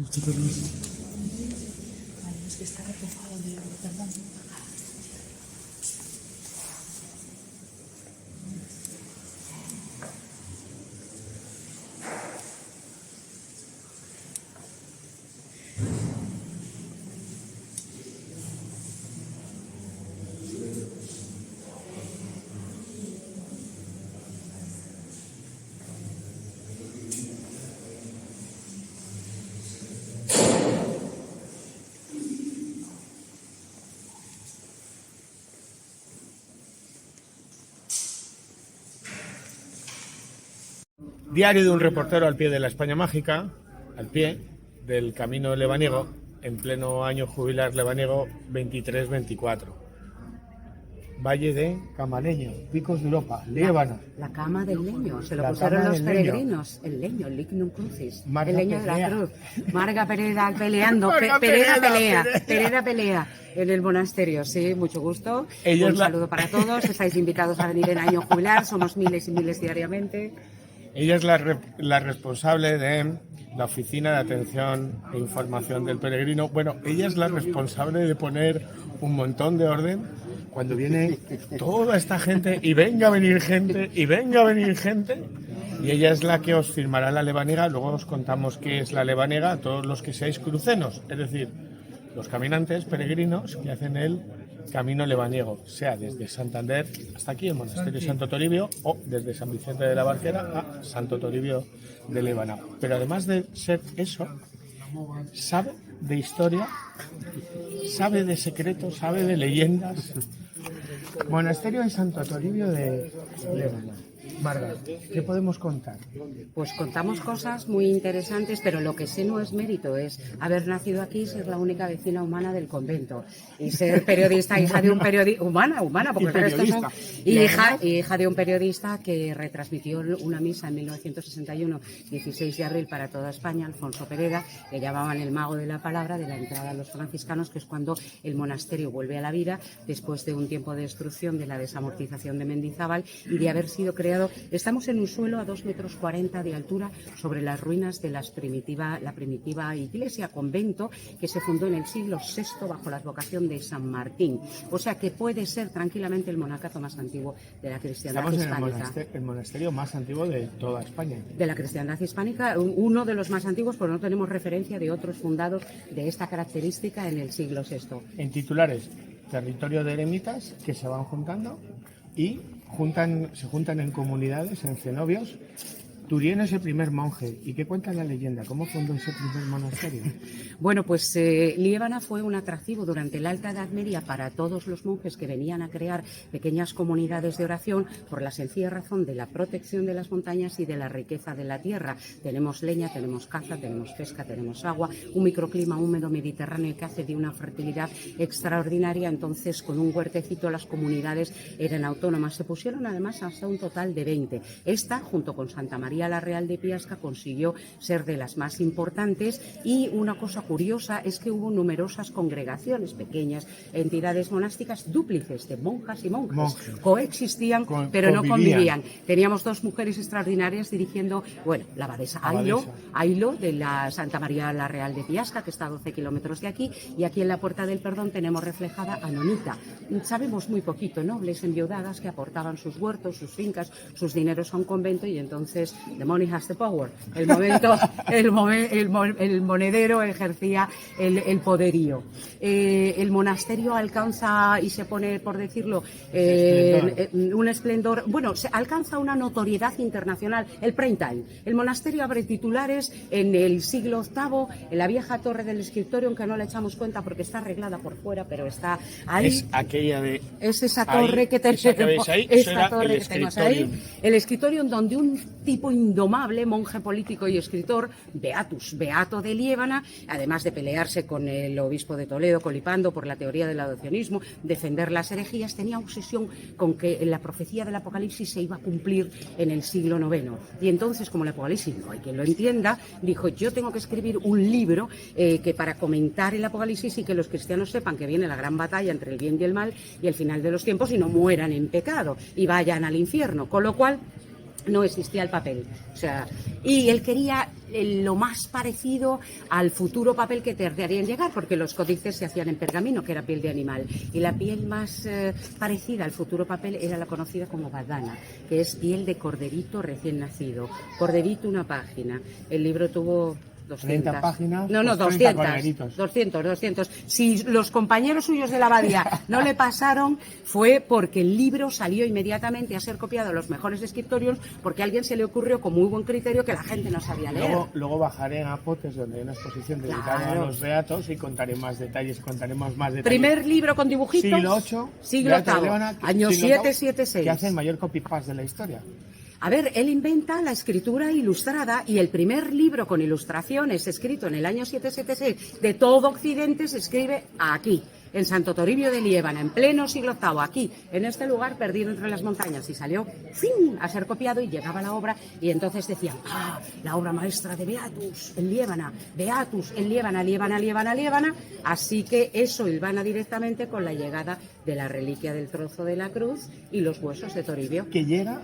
Es que está reflejado de perdón. Diario de un reportero al pie de la España mágica, al pie del camino lebaniego, en pleno año jubilar lebaniego 23-24. Valle de Camaleño, Picos de Europa, Líbano. La cama del leño, se lo La pusieron cama los del leño. peregrinos. El leño, el lignum crucis. Marga El leño de la pelea. cruz. Marga Pereda peleando. Marga Pereda Pereda, pelea. Pereda pelea. En el monasterio, sí, mucho gusto. Ella Un es la- saludo para todos. Estáis invitados a venir en año jubilar. Somos miles y miles diariamente. Ella es la responsable de la Oficina de Atención e Información del Peregrino. Bueno, ella es la responsable de poner un montón de orden cuando viene toda esta gente y venga a venir gente y venga a venir gente. Y ella es la que os firmará la levanega. Luego os contamos qué es la levanega a todos los que seáis crucenos, es decir, los caminantes peregrinos que hacen el camino lebaniego, sea desde Santander hasta aquí, el monasterio de Santo Toribio, o desde San Vicente de la Barquera a Santo Toribio de Lébana. Pero además de ser eso, sabe de historia, sabe de secretos, sabe de leyendas. Monasterio de Santo Toribio de Lébana. Marga, ¿qué podemos contar? Pues contamos cosas muy interesantes, pero lo que sé no es mérito, es haber nacido aquí, ser la única vecina humana del convento y ser periodista, hija de un periodista, humana, porque Y el resto son, periodista. hija de un periodista que retransmitió una misa en 1961, 16 de abril para toda España, Alfonso Pereda, le llamaban el mago de la palabra, de la entrada a los franciscanos, que es cuando el monasterio vuelve a la vida después de un tiempo de destrucción, de la desamortización de Mendizábal y de haber sido creado. Estamos en un suelo a 2,40 metros de altura sobre las ruinas de la primitiva iglesia, convento, que se fundó en el siglo VI bajo la advocación de San Martín. O sea que puede ser tranquilamente el monacato más antiguo de la cristiandad Estamos en hispánica. el monasterio más antiguo de toda España. De la cristiandad hispánica, uno de los más antiguos, pero no tenemos referencia de otros fundados de esta característica en el siglo VI. En titulares, territorio de eremitas que se van juntando y se juntan en comunidades, en cenobios. Turien es el primer monje. ¿Y qué cuenta la leyenda? ¿Cómo fundó ese primer monasterio? Bueno, pues Liébana fue un atractivo durante la Alta Edad Media para todos los monjes que venían a crear pequeñas comunidades de oración por la sencilla razón de la protección de las montañas y de la riqueza de la tierra. Tenemos leña, tenemos caza, tenemos pesca, tenemos agua, un microclima húmedo mediterráneo que hace de una fertilidad extraordinaria. Entonces, con un huertecito las comunidades eran autónomas. Se pusieron además hasta un total de 20. Esta, junto con Santa María la Real de Piasca, consiguió ser de las más importantes, y una cosa curiosa es que hubo numerosas congregaciones, pequeñas entidades monásticas dúplices de monjas y monjes. Coexistían, pero no convivían. Teníamos dos mujeres extraordinarias dirigiendo, bueno, la abadesa Ailo de la Santa María la Real de Piasca, que está a 12 kilómetros de aquí, y aquí en la Puerta del Perdón tenemos reflejada a Nonita. Sabemos muy poquito, nobles enviudadas que aportaban sus huertos, sus fincas, sus dineros a un convento, y entonces the money has the power. El monedero ejercía el poderío. El monasterio alcanza, y se pone, por decirlo, un esplendor. Bueno, se alcanza una notoriedad internacional, el prime time. El monasterio abre titulares en el siglo VIII, en la vieja torre del escritorio, aunque no le echamos cuenta porque está arreglada por fuera, pero está ahí. Es aquella de... Es esa torre que tenemos ahí, esta torre que tenemos ahí. El escritorio en donde un tipo indomable, monje político y escritor, Beato de Liébana, además de pelearse con el obispo de Toledo, Colipando, por la teoría del adopcionismo, defender las herejías, tenía obsesión con que la profecía del Apocalipsis se iba a cumplir en el siglo IX. Y entonces, como el Apocalipsis no hay quien lo entienda, dijo: yo tengo que escribir un libro que para comentar el Apocalipsis y que los cristianos sepan que viene la gran batalla entre el bien y el mal y el final de los tiempos, y no mueran en pecado y vayan al infierno. Con lo cual no existía el papel. O sea, y él quería lo más parecido al futuro papel que te harían llegar, porque los códices se hacían en pergamino, que era piel de animal, y la piel más parecida al futuro papel era la conocida como badana, que es piel de corderito recién nacido. Corderito, una página. El libro tuvo 200. 30 páginas. No, pues 200. 200. Si los compañeros suyos de la abadía no le pasaron, fue porque el libro salió inmediatamente a ser copiado en los mejores escritorios, porque a alguien se le ocurrió con muy buen criterio que la gente no sabía leer. Luego bajaré a Apotes, donde hay una exposición dedicada a los beatos, y contaremos más detalles. Primer libro con dibujitos. Siglo VIII. Años 776. Que hace el mayor copy-paste de la historia. A ver, él inventa la escritura ilustrada y el primer libro con ilustraciones escrito en el año 776 de todo Occidente se escribe aquí, en Santo Toribio de Liébana, en pleno siglo VIII, aquí, en este lugar perdido entre las montañas, y salió ¡fin!, a ser copiado, y llegaba la obra y entonces decían, la obra maestra de Beatus en Liébana, Beatus en Liébana, Liébana, así que eso hilvana directamente con la llegada de la reliquia del trozo de la cruz y los huesos de Toribio. Que llega...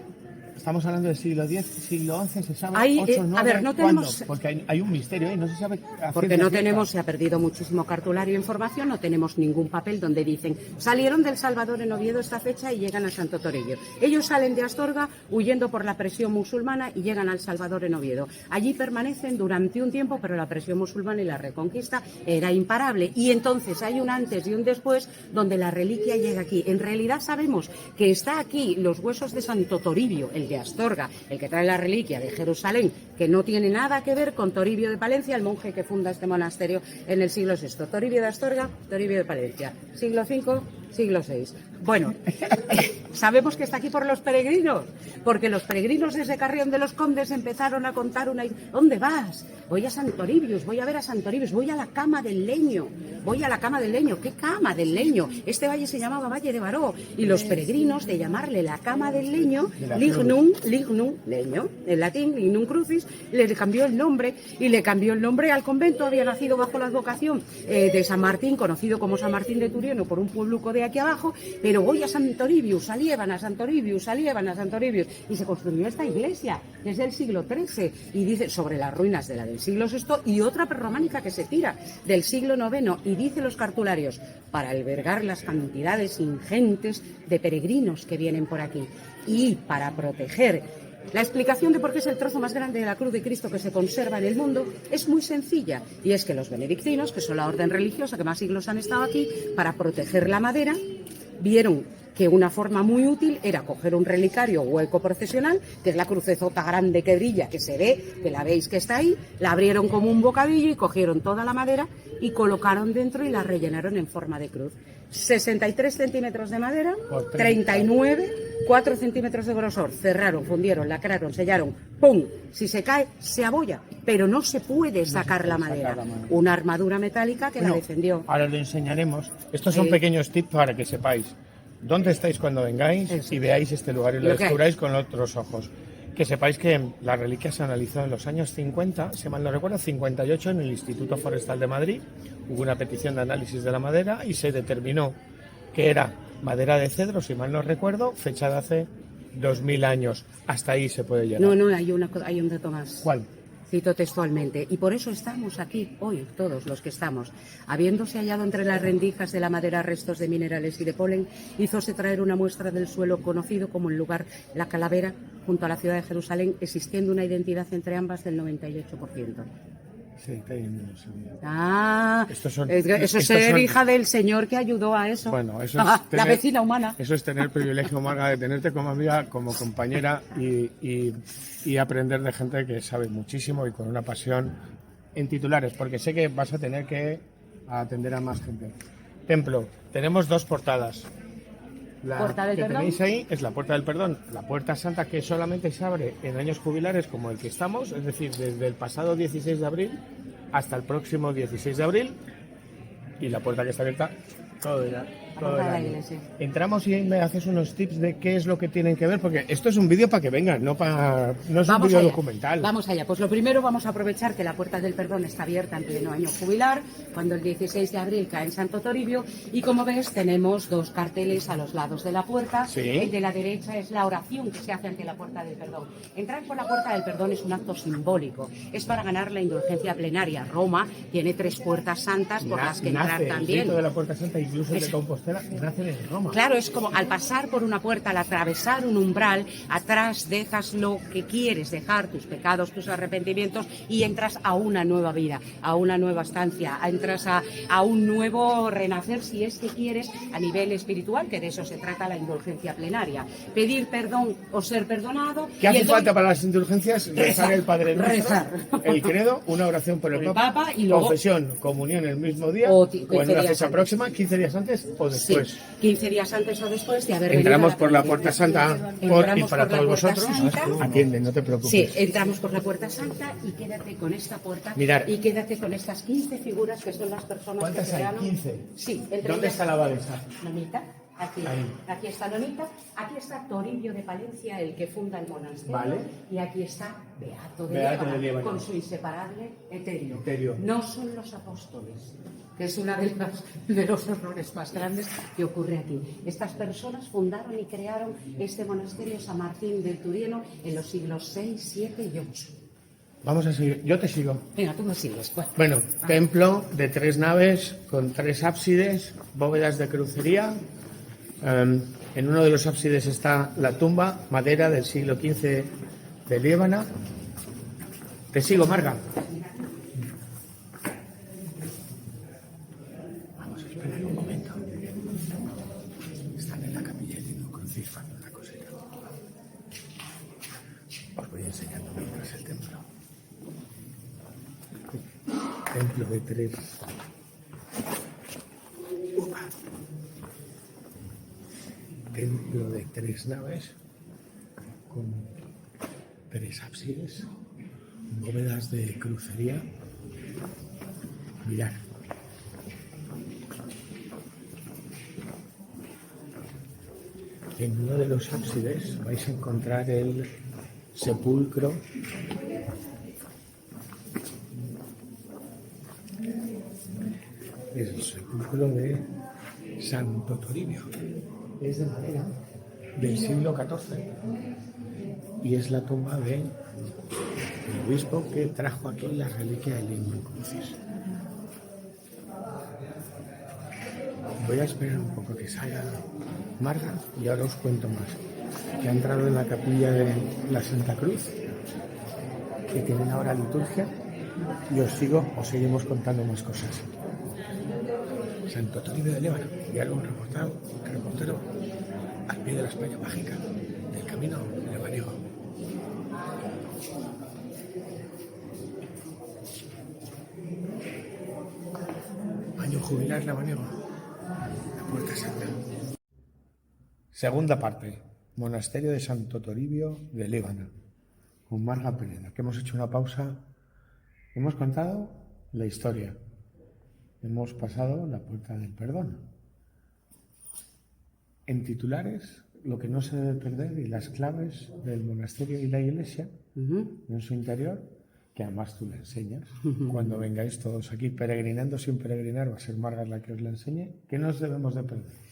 Estamos hablando del siglo X, siglo XI, se sabe, Hay, 8, 9, a ver, no tenemos... ¿cuándo? Porque hay un misterio ahí, no se sabe... Porque no tenemos, se ha perdido muchísimo cartulario de información, no tenemos ningún papel donde dicen, salieron del Salvador en Oviedo esta fecha y llegan a Santo Toribio. Ellos salen de Astorga huyendo por la presión musulmana y llegan al Salvador en Oviedo. Allí permanecen durante un tiempo, pero la presión musulmana y la reconquista era imparable. Y entonces hay un antes y un después donde la reliquia llega aquí. En realidad sabemos que está aquí los huesos de Santo Toribio, el de Astorga, el que trae la reliquia de Jerusalén, que no tiene nada que ver con Toribio de Palencia, el monje que funda este monasterio en el siglo VI. Toribio de Astorga, Toribio de Palencia. Siglo V, siglo VI. Bueno, sabemos que está aquí por los peregrinos, porque los peregrinos desde Carrión de los Condes empezaron a contar una... ¿Dónde vas? Voy a Santoribius, voy a ver a Santoribius, voy a la cama del leño, ¿qué cama del leño? Este valle se llamaba Valle de Baró, y los peregrinos, de llamarle la cama del leño, lignum, leño, en latín, lignum crucis, le cambió el nombre, y le cambió el nombre al convento. Había nacido bajo la advocación de San Martín, conocido como San Martín de Turieno por un puebluco de aquí abajo, pero voy a Santoribius, a Liébana, Santoribius, y se construyó esta iglesia desde el siglo XIII, y dice, sobre las ruinas de la del siglo VI, y otra prerrománica que se tira del siglo IX, y dice los cartularios, para albergar las cantidades ingentes de peregrinos que vienen por aquí, y para proteger. La explicación de por qué es el trozo más grande de la cruz de Cristo que se conserva en el mundo es muy sencilla, y es que los benedictinos, que son la orden religiosa que más siglos han estado aquí, para proteger la madera, vieron que una forma muy útil era coger un relicario hueco procesional, que es la crucezota grande que brilla, que se ve, que la veis que está ahí, la abrieron como un bocadillo y cogieron toda la madera y colocaron dentro y la rellenaron en forma de cruz. 63 centímetros de madera, 39, 4 centímetros de grosor, cerraron, fundieron, lacraron, sellaron, ¡pum! Si se cae, se abolla, pero no se puede sacar la madera. Una armadura metálica que la defendió. Ahora lo enseñaremos. Estos son pequeños tips para que sepáis dónde estáis cuando vengáis y veáis este lugar y lo descubráis con otros ojos. Que sepáis que la reliquia se analizó en los años 50, si mal no recuerdo, 58, en el Instituto Forestal de Madrid. Hubo una petición de análisis de la madera y se determinó que era madera de cedro, si mal no recuerdo, fecha de hace 2000 años. Hasta ahí se puede llegar. No, hay un dato más. ¿Cuál? Cito textualmente, y por eso estamos aquí hoy, todos los que estamos. Habiéndose hallado entre las rendijas de la madera restos de minerales y de polen, hizose traer una muestra del suelo conocido como el lugar La Calavera, junto a la ciudad de Jerusalén, existiendo una identidad entre ambas del 98%. Sí, eso es ser hija del señor que ayudó a eso. Bueno, eso es la vecina humana. Eso es tener el privilegio, Marga, de tenerte como amiga, como compañera y aprender de gente que sabe muchísimo y con una pasión en titulares, porque sé que vas a tener que atender a más gente. Templo, tenemos dos portadas. La ¿Puerta del que Perdón? tenéis ahí es la Puerta del Perdón, la Puerta Santa, que solamente se abre en años jubilares como el que estamos, es decir, desde el pasado 16 de abril hasta el próximo 16 de abril, y la puerta que está abierta todo el día. la todo puerta el de la año. iglesia. Entramos y me haces unos tips de qué es lo que tienen que ver, porque esto es un vídeo para que vengan, no es un vídeo allá. documental. Vamos allá. Pues lo primero vamos a aprovechar que la Puerta del Perdón está abierta en pleno año jubilar, cuando el 16 de abril cae en Santo Toribio, y como ves tenemos dos carteles a los lados de la puerta. Sí. El de la derecha es la oración que se hace ante la Puerta del Perdón. Entrar por la Puerta del Perdón es un acto simbólico, es para ganar la indulgencia plenaria. Roma tiene 3 puertas santas por las que entrar Nace también. el rito de la Puerta Santa, incluso el de Es- Compostela, nace de Roma. Claro, es como al pasar por una puerta, al atravesar un umbral, atrás dejas lo que quieres dejar, tus pecados, tus arrepentimientos, y entras a una nueva vida, a una nueva estancia, entras a un nuevo renacer, si es que quieres, a nivel espiritual, que de eso se trata la indulgencia plenaria. Pedir perdón o ser perdonado. ¿Qué hace y el falta don- para las indulgencias? Rezar el Padre Nuestro, Rezar. el credo, una oración por el Por el Papa, Papa y luego- confesión, comunión el mismo día, O o, 15 en una días fecha antes. próxima, 15 días antes o Sí, después. 15 días antes o después de haber venido Entramos a por la penitencia. Puerta Santa y Entramos para por la todos Puerta vosotros, Santa. atiende, no te preocupes. Sí, entramos por la Puerta Santa y quédate con esta puerta. Mirar. Y quédate con estas 15 figuras que son las personas ¿Cuántas que se hay? crearon. 15. Sí, entre ¿Dónde ellas- está la abadesa? Nonita, aquí, Ahí. aquí está Nonita, aquí está Toribio de Palencia, el que funda el monasterio, Vale. y aquí está Beato de Beato Líbana, de Líbana. con su inseparable Eterio. Eterio. No son los apóstoles, que es uno de los errores más grandes que ocurre aquí. Estas personas fundaron y crearon este monasterio San Martín del Turieno en los siglos 6, 7 y 8. Vamos a seguir, yo te sigo. Venga, tú me sigues. Bueno, templo de 3 naves con 3 ábsides, bóvedas de crucería. En uno de los ábsides está la tumba, madera del siglo XV de Líbana. Te sigo, Marga. Vamos a esperar un momento. Están en la capilla de un crucifijo, una cosita. Os voy enseñando mientras el templo. Templo de 3. Templo de 3 naves con 3 ábsides, bóvedas de crucería. Mirad. En uno de los ábsides vais a encontrar el sepulcro es el sepulcro de Santo Toribio. Es de madera del siglo XIV y es la tumba del obispo que trajo aquí la reliquia del Lignum Crucis. Voy a esperar un poco que salga Marga y ahora os cuento más. Que ha entrado en la capilla de la Santa Cruz, que tienen ahora liturgia, y os seguimos contando más cosas. Santo Toribio de Líbana, diálogo reportero al pie de la España mágica, del camino lebaniego. Año jubilar lebaniego, la Puerta Santa. Segunda parte, Monasterio de Santo Toribio de Líbana, con Marga Pereda, que hemos hecho una pausa. Hemos contado la historia. Hemos pasado la Puerta del Perdón. En titulares, lo que no se debe perder y las claves del monasterio y la iglesia en su interior, que además tú le enseñas. Cuando vengáis todos aquí peregrinando, sin peregrinar, va a ser Marga la que os la enseñe. ¿Qué nos debemos de perder?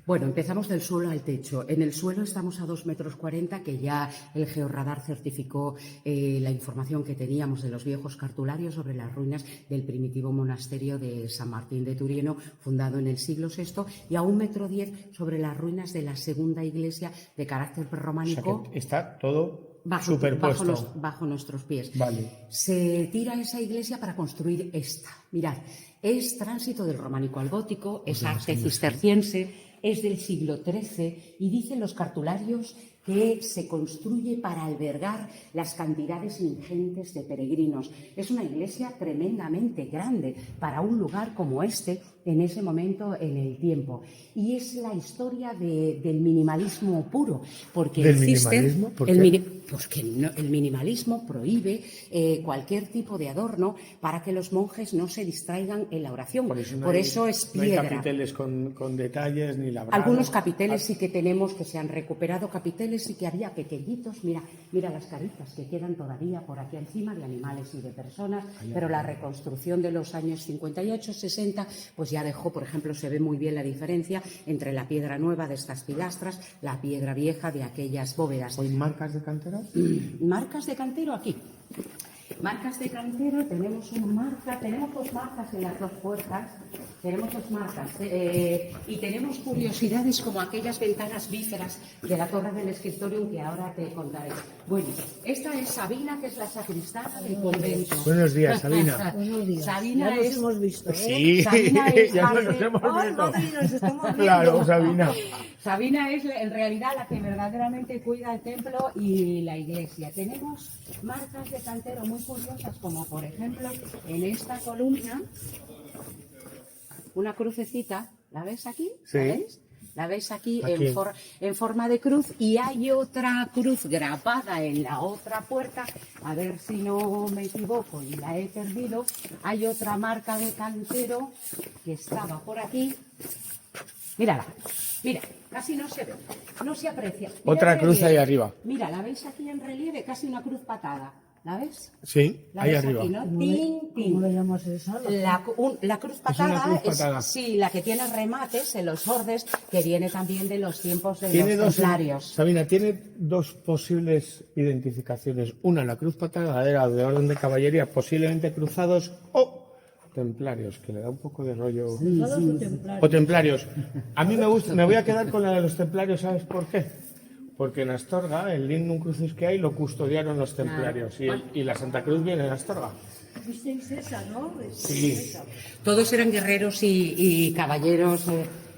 Bueno, empezamos del suelo al techo. En el suelo estamos a 2,40 metros, que ya el georradar certificó la información que teníamos de los viejos cartularios sobre las ruinas del primitivo monasterio de San Martín de Turieno, fundado en el siglo VI, y a 1,10 metros sobre las ruinas de la segunda iglesia de carácter prerrománico. O sea que está todo superpuesto. Bajo nuestros pies. Vale. Se tira esa iglesia para construir esta. Mirad, es tránsito del románico al gótico, es arte cisterciense, es del siglo XIII y dicen los cartularios que se construye para albergar las cantidades ingentes de peregrinos. Es una iglesia tremendamente grande para un lugar como este en ese momento en el tiempo. Y es la historia del minimalismo puro. Porque ¿Del minimalismo? ¿Por qué? El minimalismo prohíbe cualquier tipo de adorno para que los monjes no se distraigan en la oración. Por eso, Es no hay piedra. capiteles con detalles ni labrados. Algunos capiteles sí que tenemos que se han recuperado, capiteles sí que había pequeñitos, mira las caritas que quedan todavía por aquí encima de animales y de personas, pero la reconstrucción de los años 58, 60, pues ya dejó, por ejemplo, se ve muy bien la diferencia entre la piedra nueva de estas pilastras, la piedra vieja de aquellas bóvedas. ¿Hay marcas de cantero? Marcas de cantero aquí. Marcas de cantero, tenemos dos marcas en las dos puertas, tenemos dos marcas y tenemos curiosidades como aquellas ventanas bíferas de la torre del escritorio que ahora te contaré. Bueno, esta es Sabina, que es la sacristana del convento. Buenos días, Sabina. Buenos días. Sabina ya nos es- hemos visto, ¿eh? Sí, Sabina es ya parte- nos hemos ¡Ay, visto. madre, nos estamos viendo! Claro, Sabina. Sabina es en realidad la que verdaderamente cuida el templo y la iglesia. Tenemos marcas de cantero muy curiosas, como por ejemplo en esta columna, una crucecita, ¿la ves aquí? Sí. ¿La ves? La veis aquí, Aquí. en forma de cruz, y hay otra cruz grabada en la otra puerta, a ver si no me equivoco y la he perdido. Hay otra marca de cantero que estaba por aquí. Mírala, mira, casi no se ve, no se aprecia. Mira Otra el cruz relieve. ahí arriba. Mira, la veis aquí en relieve, casi una cruz patada. ¿La ves? Sí, La ahí ves arriba. aquí, ¿no? ¿Cómo Tin, tin. ¿Cómo le llamas eso? La cruz patada una cruz patada. sí, la que tiene remates en los ordes, que viene también de los tiempos de Tiene los dos, templarios. Sabina, tiene dos posibles identificaciones. Una, la cruz patada era de orden de caballería, posiblemente cruzados o templarios, que le da un poco de rollo. Cruzados o templarios. O templarios. A mí me gusta, me voy a quedar con la de los templarios, ¿sabes por qué? Porque en Astorga, el Lignum Crucis que hay, lo custodiaron los templarios. Y la Santa Cruz viene en Astorga. ¿Visteis esa, no? Sí. Esa. Todos eran guerreros y caballeros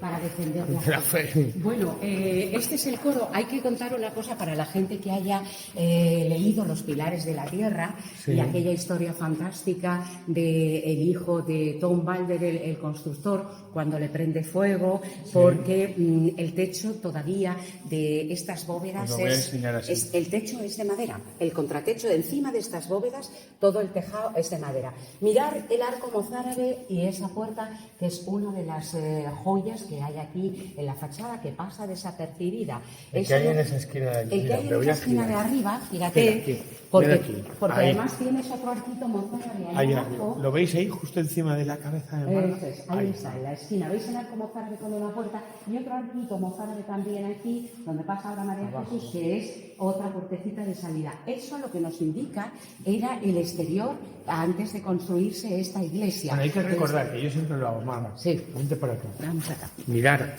para defender La fe. Bueno, este es el coro. Hay que contar una cosa para la gente que haya leído Los Pilares de la Tierra Sí. y aquella historia fantástica del hijo de Tom Balder, el constructor, cuando le prende fuego, porque el techo todavía de estas bóvedas Os lo voy a enseñar así. el techo es de madera. El contratecho de encima de estas bóvedas, todo el tejado es de madera. Mirar el arco mozárabe y esa puerta, que es una de las joyas que hay aquí en la fachada, que pasa desapercibida. El Eso que hay no- en esa esquina de aquí. El que Mira, hay te en voy esa a esquina de girar. arriba, fíjate, Mira aquí, porque, mira aquí. porque Ahí. además tienes otro arquito mozárabe ahí Ahí abajo. arriba. ¿Lo veis ahí, justo encima de la cabeza de Marga? Eso es, ahí está, en la esquina. ¿Veis el arco mozárabe con una puerta? Y otro arquito mozárabe también aquí, donde pasa ahora María Jesús, que es otra puertecita de salida. Eso lo que nos indica era el exterior antes de construirse esta iglesia. Bueno, hay que recordar que yo siempre lo hago, Marga. Sí. Vente por acá. Vamos acá. Mirar,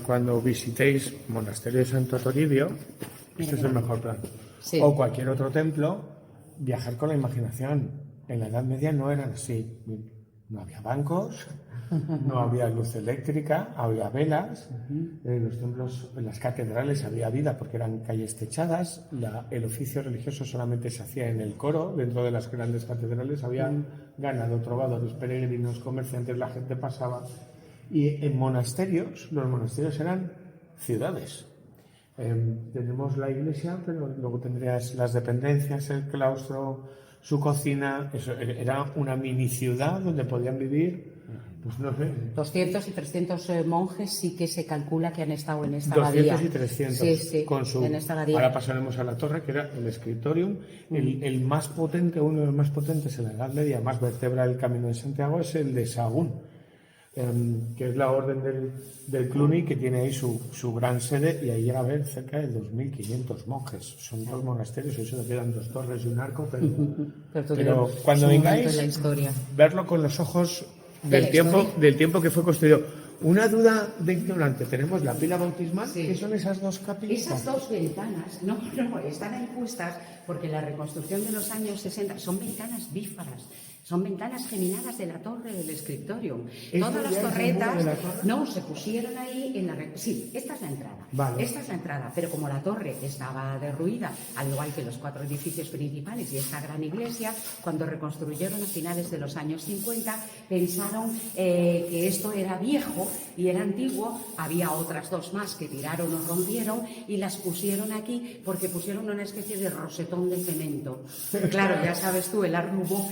cuando visitéis Monasterio de Santo Toribio, este es el mejor plan. Sí. O cualquier otro templo, viajar con la imaginación. En la Edad Media no eran así. No había bancos, no había luz eléctrica, había velas. En los templos, en las catedrales había vida porque eran calles techadas. El oficio religioso solamente se hacía en el coro. Dentro de las grandes catedrales había ganado, trovadores, peregrinos, comerciantes, la gente pasaba. Y en monasterios, los monasterios eran ciudades. Tenemos la iglesia, pero luego tendrías las dependencias, el claustro, su cocina. Eso era una mini ciudad donde podían vivir, pues no sé, 200 y 300 monjes sí que se calcula que han estado en esta 200 abadía. y 300. Sí, sí, con su, en esta abadía. ahora pasaremos a la torre, que era el scriptorium. El más potente, uno de los más potentes en la Edad Media, más vertebra del Camino de Santiago, es el de Sahagún, que es la orden del Cluny, que tiene ahí su gran sede, y ahí llega a haber cerca de 2.500 monjes. Son dos monasterios, eso le quedan dos torres y un arco, pero cuando Es un momento vengáis, en la historia. verlo con los ojos De la historia. del tiempo que fue construido. Una duda de ignorante, tenemos la pila bautismal, Sí. ¿qué son esas dos capillas? Esas dos ventanas, no, están ahí puestas porque la reconstrucción de los años 60 son ventanas bífaras. Son ventanas geminadas de la torre del escritorium. ¿Esto Todas las ya es el torretas muro de la torre? no se pusieron ahí en la... Sí, esta es la entrada. Vale. Esta es la entrada, pero como la torre estaba derruida, al igual que los 4 edificios principales y esta gran iglesia, cuando reconstruyeron a finales de los años 50, pensaron que esto era viejo y era antiguo. Había otras 2 más que tiraron o rompieron y las pusieron aquí porque pusieron una especie de rosetón de cemento. Claro, ya sabes tú, el Art Nouveau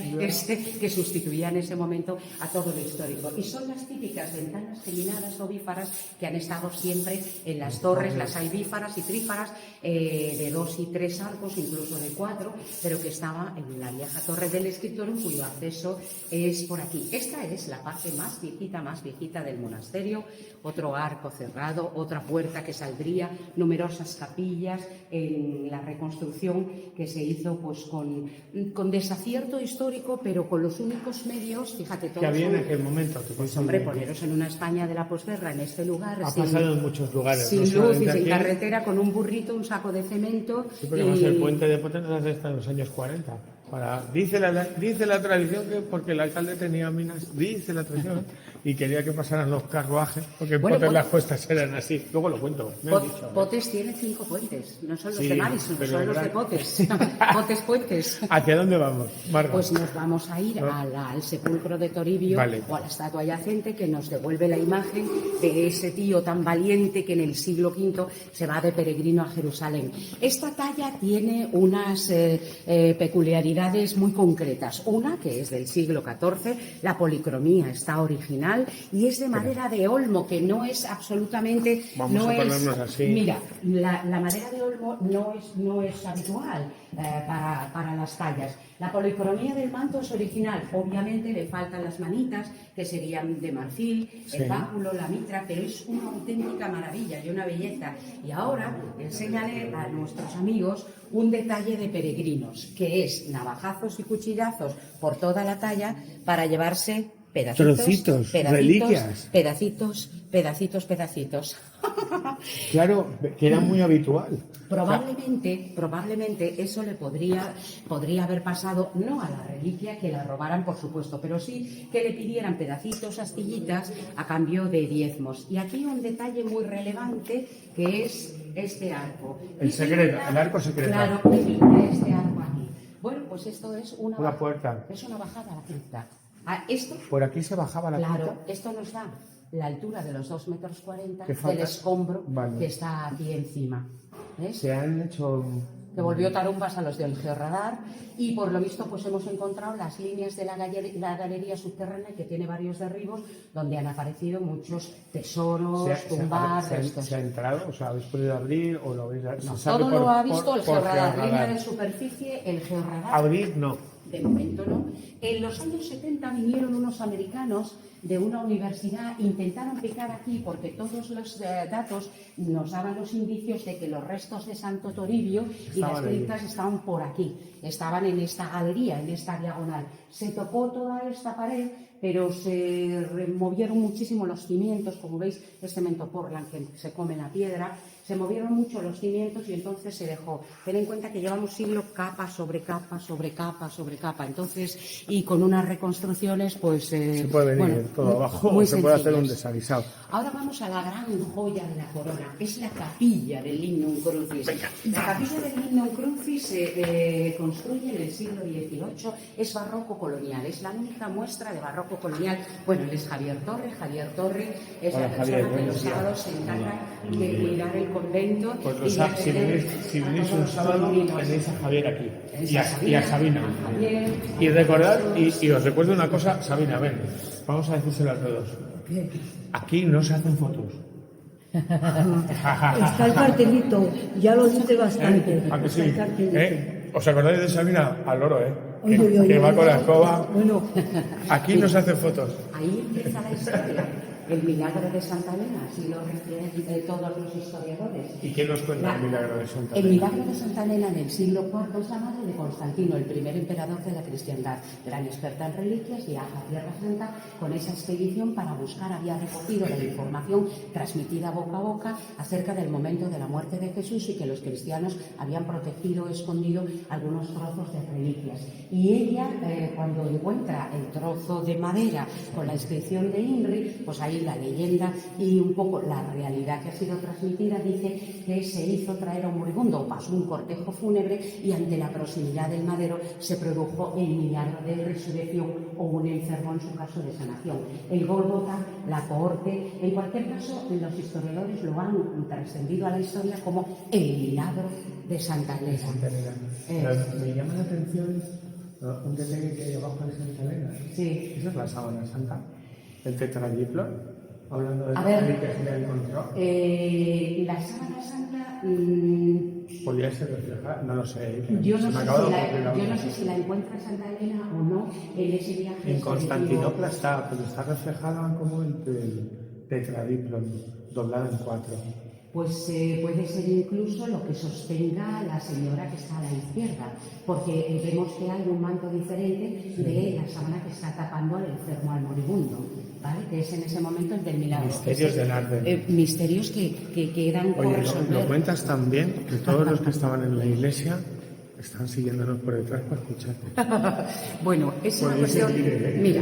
que sustituía en ese momento a todo lo histórico. Y son las típicas ventanas geminadas o bífaras que han estado siempre en las torres. Las hay bífaras y trífaras de 2 y 3 arcos, incluso de 4, pero que estaba en la vieja torre del escritorio, cuyo acceso es por aquí. Esta es la parte más viejita del monasterio. Otro arco cerrado, otra puerta que saldría, numerosas capillas en la reconstrucción que se hizo pues con desacierto histórico, pero con los únicos medios, fíjate, todos Que había en son- aquel momento. Pues hombre, poneros en una España de la posguerra, en este lugar, Ha pasado en muchos lugares. sin no luz y solamente sin aquí. carretera, con un burrito, un saco de cemento. Sí, porque además el puente de Potencia hace hasta en los años 40. Dice la tradición que porque el alcalde tenía minas, dice la tradición, y quería que pasaran los carruajes, porque en Bueno, Potes Pot- las cuestas eran así. Luego lo cuento. Me han dicho. Potes tiene 5 puentes, no son los Sí, de Madison, pero son los de gran- Potes. Potes puentes. ¿Hacia dónde vamos, Marga? Pues nos vamos a ir ¿No? al sepulcro de Toribio, Vale. o a la estatua yacente, que nos devuelve la imagen de ese tío tan valiente que en el siglo V se va de peregrino a Jerusalén. Esta talla tiene unas peculiaridades muy concretas. Una, que es del siglo XIV, la policromía está original y es de madera de olmo, que no es absolutamente... Vamos no a es- ponernos así. Mira, la madera de olmo no es habitual para las tallas. La policromía del manto es original. Obviamente le faltan las manitas, que serían de marfil, Sí. el báculo, la mitra, pero es una auténtica maravilla y una belleza. Y ahora enséñale a nuestros amigos un detalle de peregrinos, que es navajazos y cuchillazos por toda la talla para llevarse pedacitos, Trocitos, reliquias. pedacitos. Claro, que era muy habitual. Probablemente eso le podría haber pasado, no a la reliquia, que la robaran, por supuesto, pero sí que le pidieran pedacitos, astillitas, a cambio de diezmos. Y aquí un detalle muy relevante, que es este arco. El secreto, el arco secreto. Claro, que pinta este arco aquí. Bueno, pues esto es Una puerta. Es una bajada a la cripta. Esto, Por aquí se bajaba la claro, puerta. esto nos da la altura de los 2,40 metros ¿Qué falta? del escombro Vale. que está aquí encima. ¿Ves? Se han hecho. Que volvió tarumbas a los del georradar, y por lo visto pues hemos encontrado las líneas de la galería subterránea, que tiene varios derribos, donde han aparecido muchos tesoros, tumbar, restos. ¿Se ha entrado? O sea, ¿habéis podido abrir o lo habéis No, se sabe todo por- lo ha visto por- el por georradar, línea georradar? de superficie, el georradar. Abrir no. De momento no. En los años 70 vinieron unos americanos de una universidad, intentaron picar aquí porque todos los datos nos daban los indicios de que los restos de Santo Toribio y las Estaban ahí. criptas estaban por aquí, estaban en esta galería, en esta diagonal. Se tocó toda esta pared, pero se removieron muchísimo los cimientos, como veis, es cemento Portland que se come la piedra. Se movieron mucho los cimientos y entonces se dejó. Ten en cuenta que llevamos siglo capa sobre capa sobre capa sobre capa. Entonces, y con unas reconstrucciones, pues... Se puede venir todo abajo, muy se puede hacer un sencillas. desaguisado. Ahora vamos a la gran joya de la corona, es la capilla del Lignum Crucis. La capilla del Lignum Crucis se construye en el siglo XVIII, es barroco colonial, es la única muestra de barroco colonial. Bueno, él es Javier Torre es Hola, la Javier, persona que los buenos días. sábados se encarga de cuidar el convento. Pues y de si atender venís a un todos sábado, los peregrinos. tenéis a Javier aquí. Es Y a Sabina. Javier. Y recordad, y os recuerdo una cosa, Sabina, ven, vamos a decírselo a todos. Aquí no se hacen fotos. Está el cartelito, ya lo dice bastante. ¿A que sí? Está el cartelito. ¿Os acordáis de Sabina? Al loro, Oye, Que oye, va oye. con la escoba. Bueno, Aquí no se hacen fotos. Ahí empieza la historia. El milagro de Santa Elena, así lo refieren todos los historiadores. ¿Y quién nos cuenta el milagro de Santa Elena? El milagro de Santa Elena del siglo IV es la madre de Constantino, el primer emperador de la cristiandad, gran experta en reliquias, viaja a Tierra Santa con esa expedición para buscar, había recogido la información transmitida boca a boca acerca del momento de la muerte de Jesús y que los cristianos habían protegido o escondido algunos trozos de reliquias. Y ella, cuando encuentra el trozo de madera con la inscripción de INRI, pues ahí la leyenda y un poco la realidad que ha sido transmitida dice que se hizo traer a un moribundo, pasó un cortejo fúnebre y ante la proximidad del madero se produjo el milagro de resurrección o un enfermo en su caso de sanación. El Gólgota, la cohorte, en cualquier caso los historiadores lo han trascendido a la historia como el milagro de Santa Elena. Me llama la atención un detalle que hay abajo de Santa Elena. Sí. ¿Esa es la sábana santa? ¿El tetradiplon? Hablando de A las ver, reliquias que le encontró. la sábana santa, ¿Podría ser reflejada? No lo sé. yo Se no me sé acaba de si ocurrir la, ahora. yo no sé si la encuentra Santa Elena o no en ese viaje. En Constantinopla está, pero está reflejada como el tetradiplon, doblada en 4. Pues puede ser incluso lo que sostenga la señora que está a la izquierda, porque vemos que hay un manto diferente de la sábana que está tapando al enfermo, al moribundo, ¿vale? Que es en ese momento el del milagro. Misterios del arte. Misterios que quedan por Oye, resolver. lo cuentas tan bien que todos los que estaban en la iglesia están siguiéndonos por detrás para escucharte. Bueno, es una cuestión. Mira,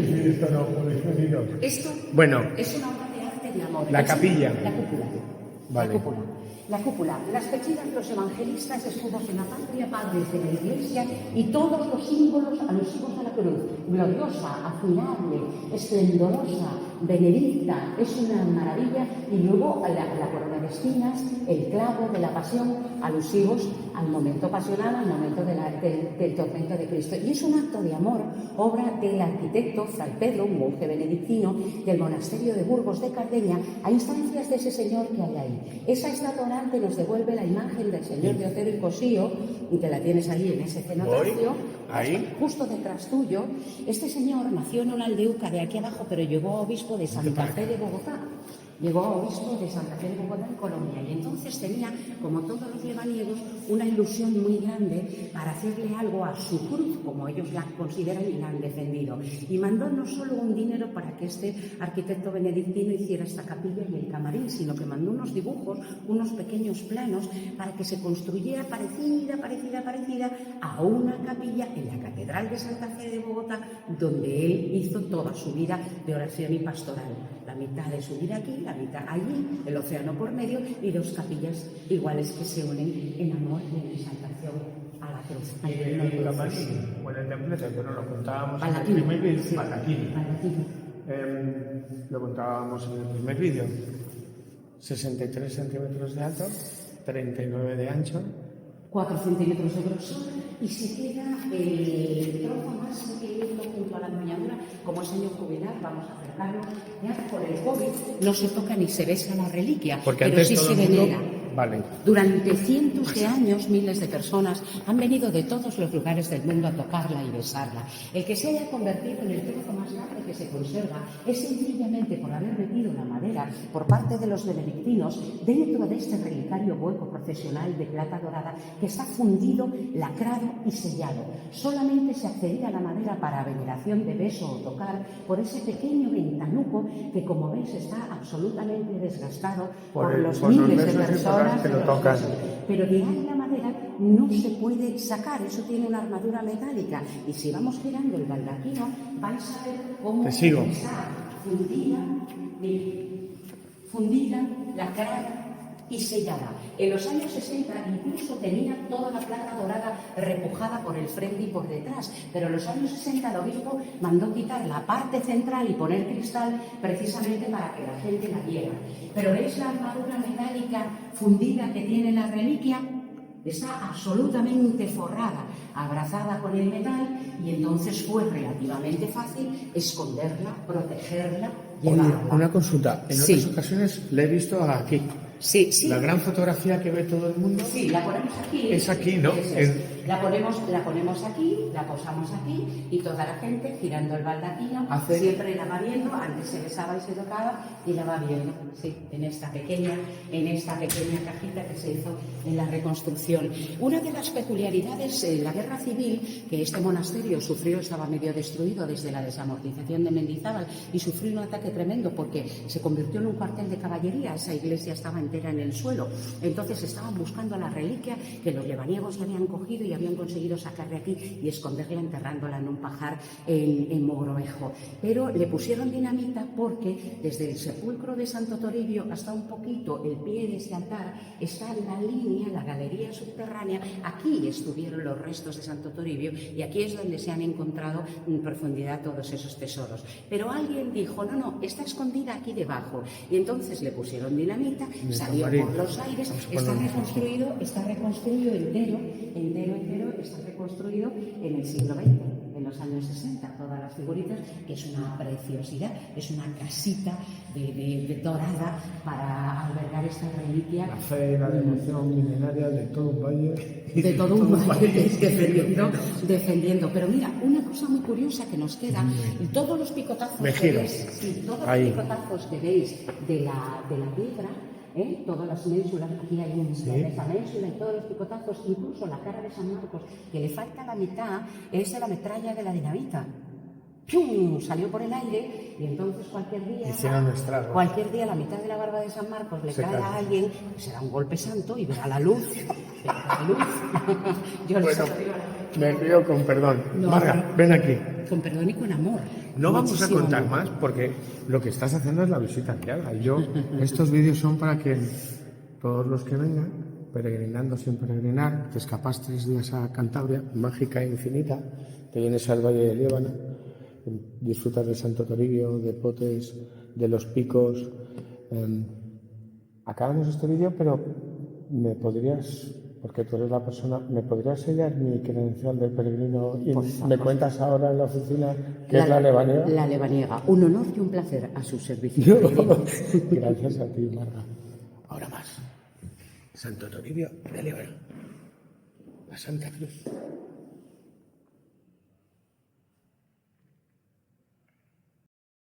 esto Bueno, es una obra de arte de amor. La Es capilla. La cúpula. Vale. La cúpula. La cúpula, las pechinas de los evangelistas, escudos en la patria, padres de la Iglesia y todos los símbolos alusivos a la cruz. Gloriosa, admirable, esplendorosa, benedicta, es una maravilla. Y luego la corona de espinas, el clavo de la pasión, alusivos al momento pasional, al momento del tormento de Cristo. Y es un acto de amor, obra del arquitecto Fray Pedro, un monje benedictino del monasterio de Burgos de Cardeña, a instancias de ese señor que hay ahí. Esa estatua nos devuelve la imagen del señor de Otero y Cosío, y que la tienes ahí en ese cenotafio, ahí, justo detrás tuyo. Este señor nació en una aldeuca de aquí abajo, pero llegó a obispo de Santa Fe de Bogotá. Llegó a obispo de Santa Fe de Bogotá, en Colombia, y entonces tenía, como todos los lebaniegos, una ilusión muy grande para hacerle algo a su cruz, como ellos la consideran y la han defendido. Y mandó no solo un dinero para que este arquitecto benedictino hiciera esta capilla y el camarín, sino que mandó unos dibujos, unos pequeños planos, para que se construyera parecida a una capilla en la Catedral de Santa Fe de Bogotá, donde él hizo toda su vida de oración y pastoral. La mitad de su vida aquí, la mitad allí, el océano por medio y dos capillas iguales que se unen en amor y en exaltación a la cruz. el camarín, bueno, el templete, bueno, lo contábamos en el Balaquín. primer vídeo. Sí, Balaquín. Balaquín. Lo contábamos en el primer vídeo. 63 centímetros de alto, 39 de ancho. 4 centímetros de grosor y se queda el trozo más pequeñito junto a la empuñadura. Como es año jubilar, vamos a acercarlo. Ya por el COVID no se toca ni se besa la reliquia, Porque pero antes sí todo se el mundo... venera. Vale. Durante cientos de años, miles de personas han venido de todos los lugares del mundo a tocarla y besarla. El que se haya convertido en el trozo más grande que se conserva es sencillamente por haber metido la madera por parte de los benedictinos dentro de este relicario hueco profesional de plata dorada que está fundido, lacrado y sellado. Solamente se accedía a la madera para veneración de beso o tocar por ese pequeño ventanuco que, como veis, está absolutamente desgastado por los miles de personas que lo tocan. Pero de ahí la madera no se puede sacar, eso tiene una armadura metálica. Y si vamos girando el baldaquino, vais a ver cómo está fundida, lacrada y sellada. En los años 60 incluso tenía toda la plata dorada repujada por el frente y por detrás, pero en los años 60 el obispo mandó quitar la parte central y poner cristal precisamente para que la gente la viera. Pero es la armadura metálica fundida que tiene la reliquia, está absolutamente forrada, abrazada con el metal, y entonces fue relativamente fácil esconderla, protegerla, llevarla. Oye, una consulta. En otras ocasiones la he visto aquí. Sí, sí. La gran fotografía que ve todo el mundo. Sí, la ponemos aquí. Es aquí, ¿no? Es La ponemos aquí, la posamos aquí y toda la gente girando el baldaquino Hace- siempre la va viendo, antes se besaba y se tocaba y la va viendo, sí, en esta pequeña cajita que se hizo en la reconstrucción. Una de las peculiaridades en la guerra civil que este monasterio sufrió, estaba medio destruido desde la desamortización de Mendizábal y sufrió un ataque tremendo porque se convirtió en un cuartel de caballería, esa iglesia estaba entera en el suelo. Entonces estaban buscando la reliquia que los lebaniegos ya habían cogido y habían conseguido sacar de aquí y esconderla enterrándola en un pajar en Mogrovejo. Pero le pusieron dinamita porque desde el sepulcro de Santo Toribio hasta un poquito el pie de ese altar está la línea, la galería subterránea. Aquí estuvieron los restos de Santo Toribio y aquí es donde se han encontrado en profundidad todos esos tesoros. Pero alguien dijo, no, está escondida aquí debajo. Y entonces le pusieron dinamita, salió por los aires, está reconstruido entero, está reconstruido en el siglo XX, en los años 60, todas las figuritas, que es una preciosidad, es una casita de dorada para albergar esta reliquia. La fe y la devoción milenaria de todo un valle. De todo un valle defendiendo. Pero mira, una cosa muy curiosa que nos queda, todos los picotazos que veis de la piedra, todas las ménsulas, aquí hay esa ménsula y todos los picotazos, incluso la cara de San Marcos, que le falta la mitad, es de la metralla de la dinamita. ¡Pum! Salió por el aire y entonces cualquier día la mitad de la barba de San Marcos le cae a alguien, será un golpe santo y verá la luz. Yo Bueno, me río con perdón. No, Marga, ven aquí. con perdón y con amor. No vamos a Muchísimo contar amor. más porque lo que estás haciendo es la visita guiada. Y estos vídeos son para que todos los que vengan, peregrinando sin peregrinar, te escapas 3 días a Cantabria, mágica e infinita, te vienes al Valle de Líbano, disfrutas de Santo Toribio, de Potes, de los picos. Acabamos este vídeo, pero me podrías, porque tú eres la persona, ¿me podrías sellar mi credencial de peregrino y me cuentas ahora en la oficina qué es la lebaniega? La lebaniega, un honor y un placer a su servicio. Gracias a ti, Marga. Ahora más. Santo Toribio de Líbano. La Santa Cruz.